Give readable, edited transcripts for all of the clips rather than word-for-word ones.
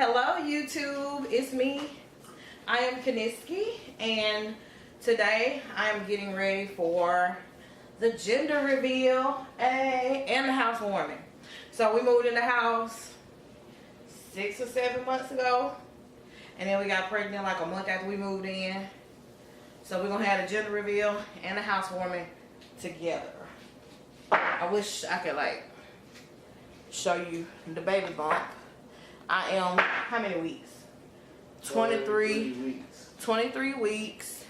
Hello YouTube, it's me, IAMKINESKI, and today I am getting ready for the gender reveal and the housewarming. So we moved in the house 6 or 7 months ago, and then we got pregnant like a month after we moved in. So we're gonna have the gender reveal and the housewarming together. I wish I could like show you the baby bump. I am, how many weeks? 23 weeks.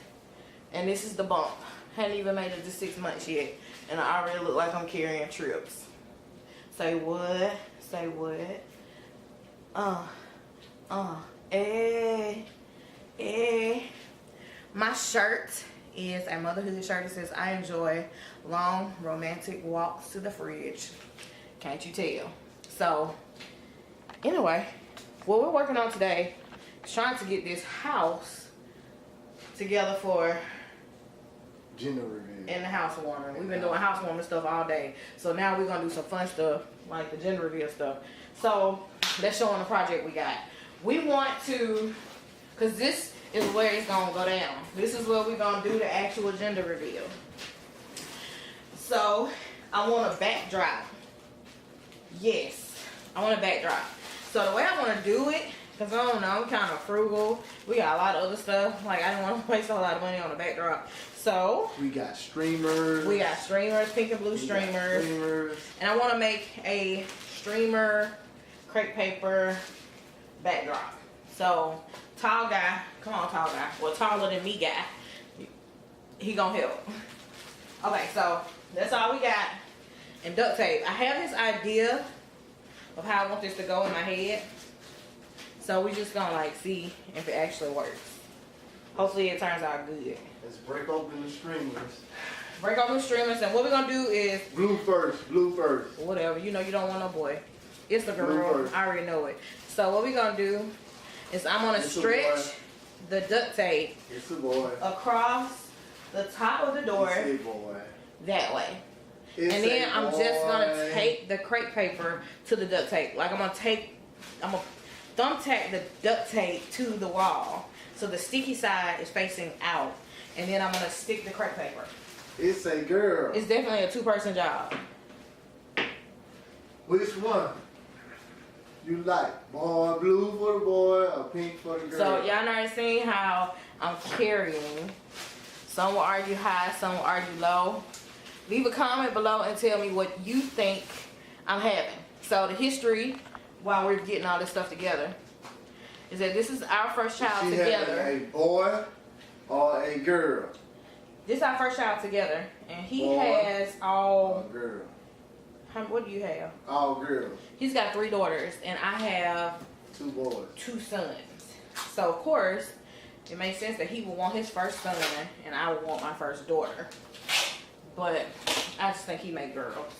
And this is the bump. Hadn't even made it to 6 months yet. And I already look like I'm carrying trips. Say what? Say what? My shirt is a motherhood shirt. It says, I enjoy long romantic walks to the fridge. Can't you tell? So, anyway, what we're working on today is trying to get this house together for gender reveal and the housewarming. We've been doing housewarming stuff all day, so now we're gonna do some fun stuff like the gender reveal stuff. So let's show them the project we got. We want to, cause this is where it's gonna go down. This is where we're gonna do the actual gender reveal. So I want a backdrop. Yes, I want a backdrop. So the way I want to do it, because I don't know, I'm kind of frugal. We got a lot of other stuff. Like, I didn't want to waste a lot of money on the backdrop. So, we got streamers. We got streamers, pink and blue streamers. And I want to make a streamer crepe paper backdrop. So, tall guy, come on tall guy, well taller than me guy, he gonna help. Okay, so that's all we got. And duct tape. I have this idea of how I want this to go in my head. So we just gonna like see if it actually works. Hopefully it turns out good. Let's break open the streamers. Break open the streamers, and what we're gonna do is blue first. Whatever, you know you don't want no boy. It's the girl. I already know it. So what we're gonna do is I'm gonna stretch the duct tape across the top of the door that way. And then I'm just gonna tape the crepe paper to the duct tape. Like I'm gonna thumbtack the duct tape to the wall, so the sticky side is facing out, and then I'm gonna stick the crepe paper. It's a girl. It's definitely a 2-person job. Which one you like? Boy, blue for the boy or pink for the girl? So y'all already seen how I'm carrying. Some will argue high, some will argue low. Leave a comment below and tell me what you think I'm having. So the history, while we're getting all this stuff together, is that this is our first child together. A boy or a girl? This is our first child together, and he has all girl. What do you have? All girls. He's got 3 daughters, and I have 2 boys, 2 sons. So of course, it makes sense that he would want his first son, and I would want my first daughter. But I just think he made girls.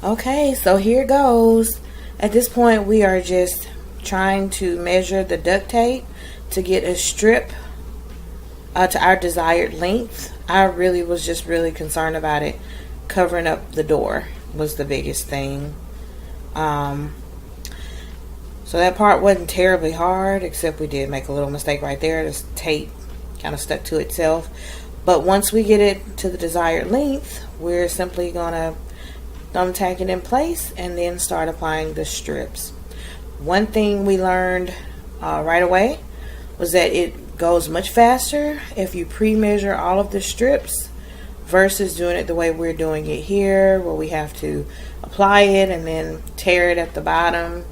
Okay, so here goes. At this point, we are just trying to measure the duct tape to get a strip to our desired length. I really was just really concerned about it. Covering up the door was the biggest thing. So that part wasn't terribly hard, except we did make a little mistake right there. This tape kind of stuck to itself. But once we get it to the desired length, we're simply going to thumbtack it in place and then start applying the strips. One thing we learned right away was that it goes much faster if you pre-measure all of the strips versus doing it the way we're doing it here, where we have to apply it and then tear it at the bottom.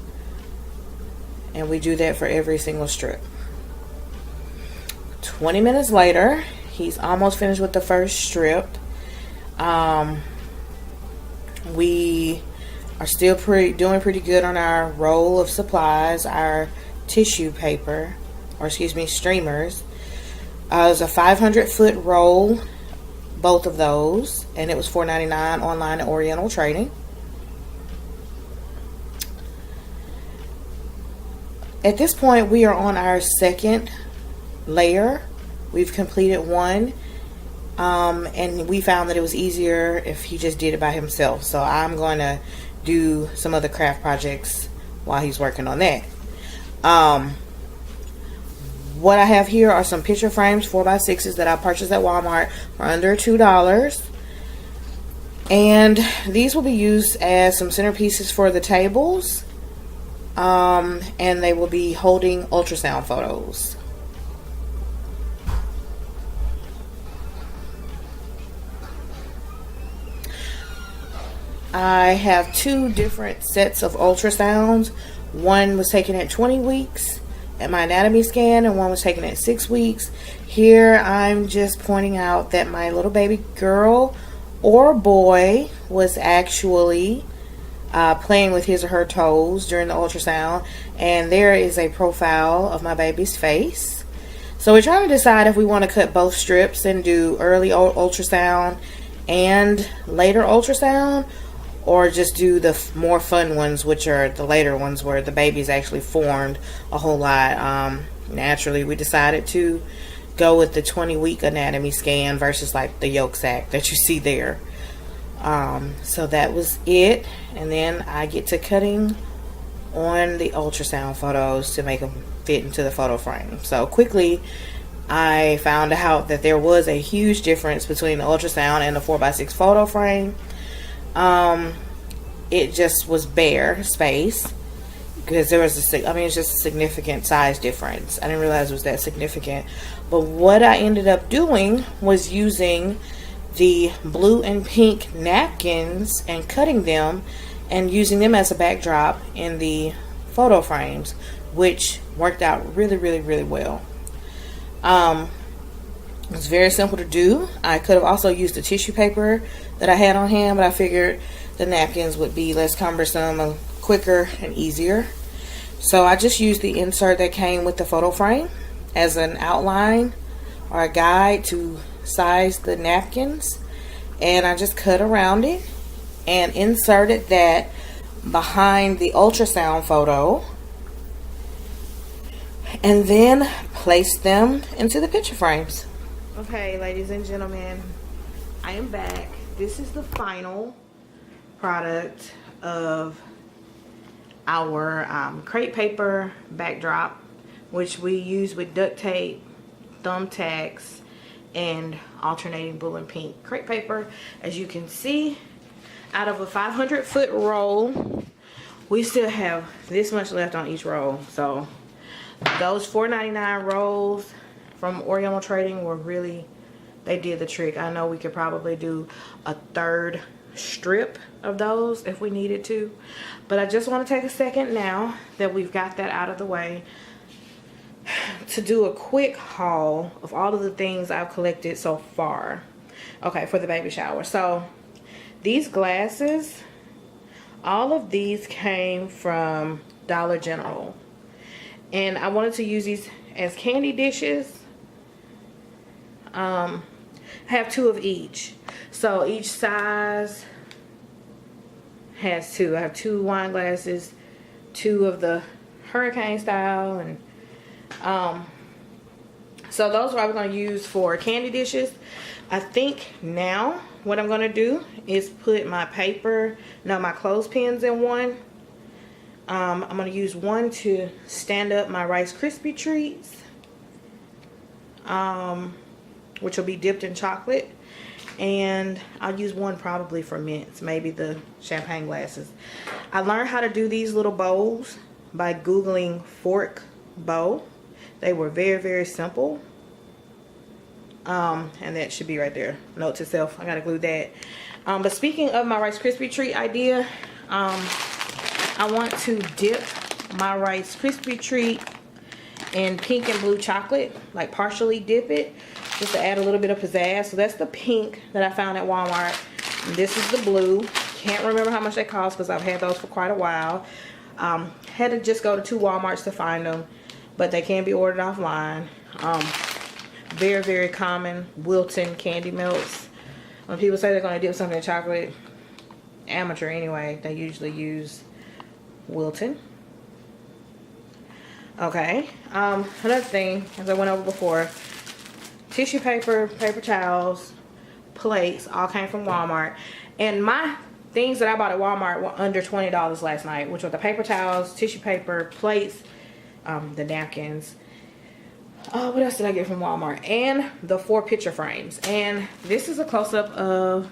And we do that for every single strip. 20 minutes later, he's almost finished with the first strip. We are still doing pretty good on our roll of supplies, our tissue paper, or excuse me, streamers. It was a 500-foot roll, both of those, and it was $4.99 online at Oriental Trading. At this point, we are on our second layer. We've completed one, and we found that it was easier if he just did it by himself. So I'm going to do some other craft projects while he's working on that. What I have here are some picture frames, 4x6s, that I purchased at Walmart for under $2. And these will be used as some centerpieces for the tables. And they will be holding ultrasound photos. I have 2 different sets of ultrasounds. One was taken at 20 weeks at my anatomy scan, and one was taken at 6 weeks. Here I'm just pointing out that my little baby girl or boy was actually playing with his or her toes during the ultrasound, and there is a profile of my baby's face. So we're trying to decide if we want to cut both strips and do early ultrasound and later ultrasound, or just do the more fun ones, which are the later ones where the baby's actually formed a whole lot naturally. We decided to go with the 20-week anatomy scan versus like the yolk sac that you see there. So that was it, and then I get to cutting on the ultrasound photos to make them fit into the photo frame. So quickly I found out that there was a huge difference between the ultrasound and the 4x6 photo frame. It just was bare space because there was it's just a significant size difference. I didn't realize it was that significant. But what I ended up doing was using the blue and pink napkins and cutting them and using them as a backdrop in the photo frames, which worked out really, really, really well. It's very simple to do. I could have also used the tissue paper that I had on hand, but I figured the napkins would be less cumbersome, quicker, and easier. So I just used the insert that came with the photo frame as an outline or a guide to size the napkins, and I just cut around it and inserted that behind the ultrasound photo, and then placed them into the picture frames. Okay, ladies and gentlemen, I am back. This is the final product of our crepe paper backdrop, which we use with duct tape, thumbtacks, and alternating blue and pink crepe paper. As you can see, out of a 500-foot roll, we still have this much left on each roll. So those $4.99 rolls from Oriental Trading were really, they did the trick. I know we could probably do a third strip of those if we needed to, but I just want to take a second now that we've got that out of the way to do a quick haul of all of the things I've collected so far. Okay, for the baby shower. So these glasses, all of these came from Dollar General, and I wanted to use these as candy dishes. I have 2 of each, so each size has 2. I have 2 wine glasses, 2 of the hurricane style, and so those are what I'm going to use for candy dishes. I think now what I'm going to do is put my my clothespins in one. I'm going to use one to stand up my Rice Krispie treats, which will be dipped in chocolate, and I'll use one probably for mints, maybe the champagne glasses. I learned how to do these little bowls by Googling fork bow. They were very, very simple. And that should be right there. Note to self, I gotta glue that. But speaking of my Rice Krispie treat idea, I want to dip my Rice Krispie treat in pink and blue chocolate, like partially dip it, just to add a little bit of pizzazz. So that's the pink that I found at Walmart. And this is the blue. Can't remember how much they cost because I've had those for quite a while. Had to just go to 2 Walmarts to find them, but they can be ordered offline. Very, very common Wilton candy melts. When people say they're going to dip something in chocolate, amateur anyway, they usually use Wilton. Okay, another thing, as I went over before, tissue paper, paper towels, plates, all came from Walmart. And my things that I bought at Walmart were under $20 last night, which were the paper towels, tissue paper, plates, the napkins. What else did I get from Walmart? And the 4 picture frames. And this is a close-up of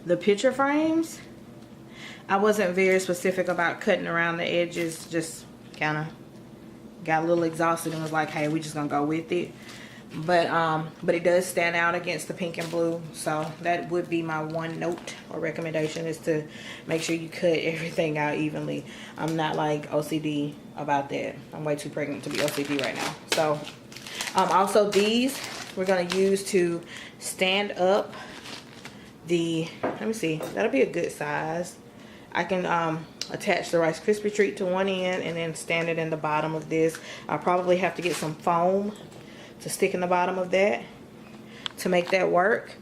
the picture frames. I wasn't very specific about cutting around the edges, just kind of got a little exhausted and was like, hey, we just gonna go with it. But it does stand out against the pink and blue, so that would be my one note or recommendation, is to make sure you cut everything out evenly. I'm not like OCD about that. I'm way too pregnant to be OCD right now. So also these we're gonna use to stand up the, let me see, that'll be a good size. I can attach the Rice Krispie treat to one end and then stand it in the bottom of this. I'll probably have to get some foam to stick in the bottom of that to make that work.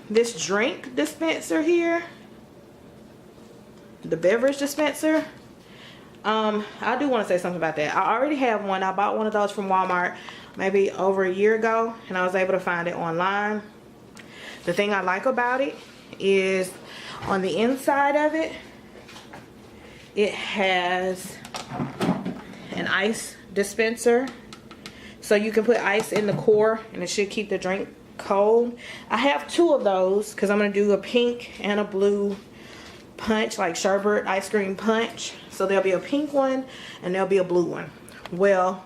This drink dispenser here, the beverage dispenser, I do want to say something about that. I already have one. I bought one of those from Walmart maybe over a year ago, and I was able to find it online. The thing I like about it is on the inside of it, it has an ice dispenser, so you can put ice in the core and it should keep the drink cold. I have 2 of those because I'm going to do a pink and a blue punch, like sherbet ice cream punch. So there'll be a pink one and there'll be a blue one. Well,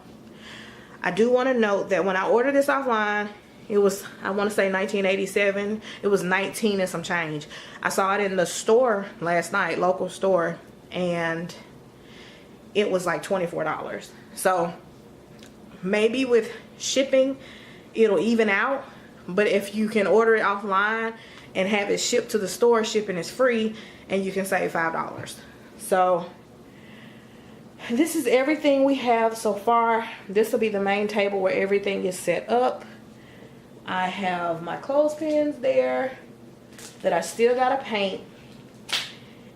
I do want to note that when I ordered this offline, it was, I want to say $19.87. It was 19 and some change. I saw it in the store last night, local store, and it was like $24. So maybe with shipping it'll even out, but if you can order it offline and have it shipped to the store, shipping is free and you can save $5. So this is everything we have so far. This will be the main table where everything is set up. I have my clothespins there that I still gotta paint,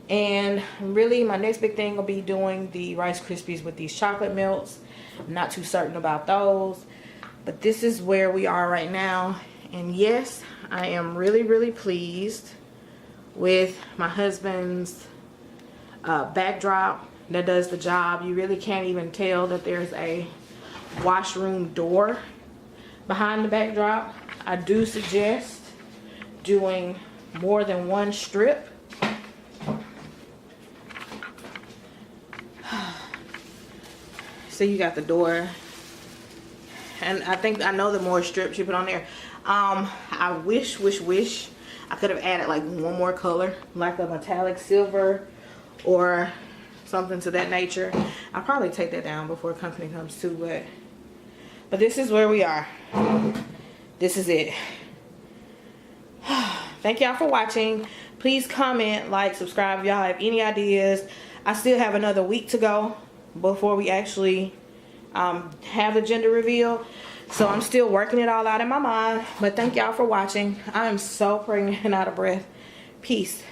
and really my next big thing will be doing the Rice Krispies with these chocolate melts. I'm not too certain about those, but this is where we are right now. And yes, I am really pleased with my husband's backdrop that does the job. You really can't even tell that there's a washroom door behind the backdrop. I do suggest doing more than one strip. So you got the door, and I know the more strips you put on there, I wish I could have added like one more color, like a metallic silver or something to that nature. I'll probably take that down before company comes too, but this is where we are. This is it. Thank y'all for watching. Please comment, like, subscribe if y'all have any ideas. I still have another week to go before we actually have the gender reveal, so I'm still working it all out in my mind. But thank y'all for watching. I am so pregnant and out of breath. Peace.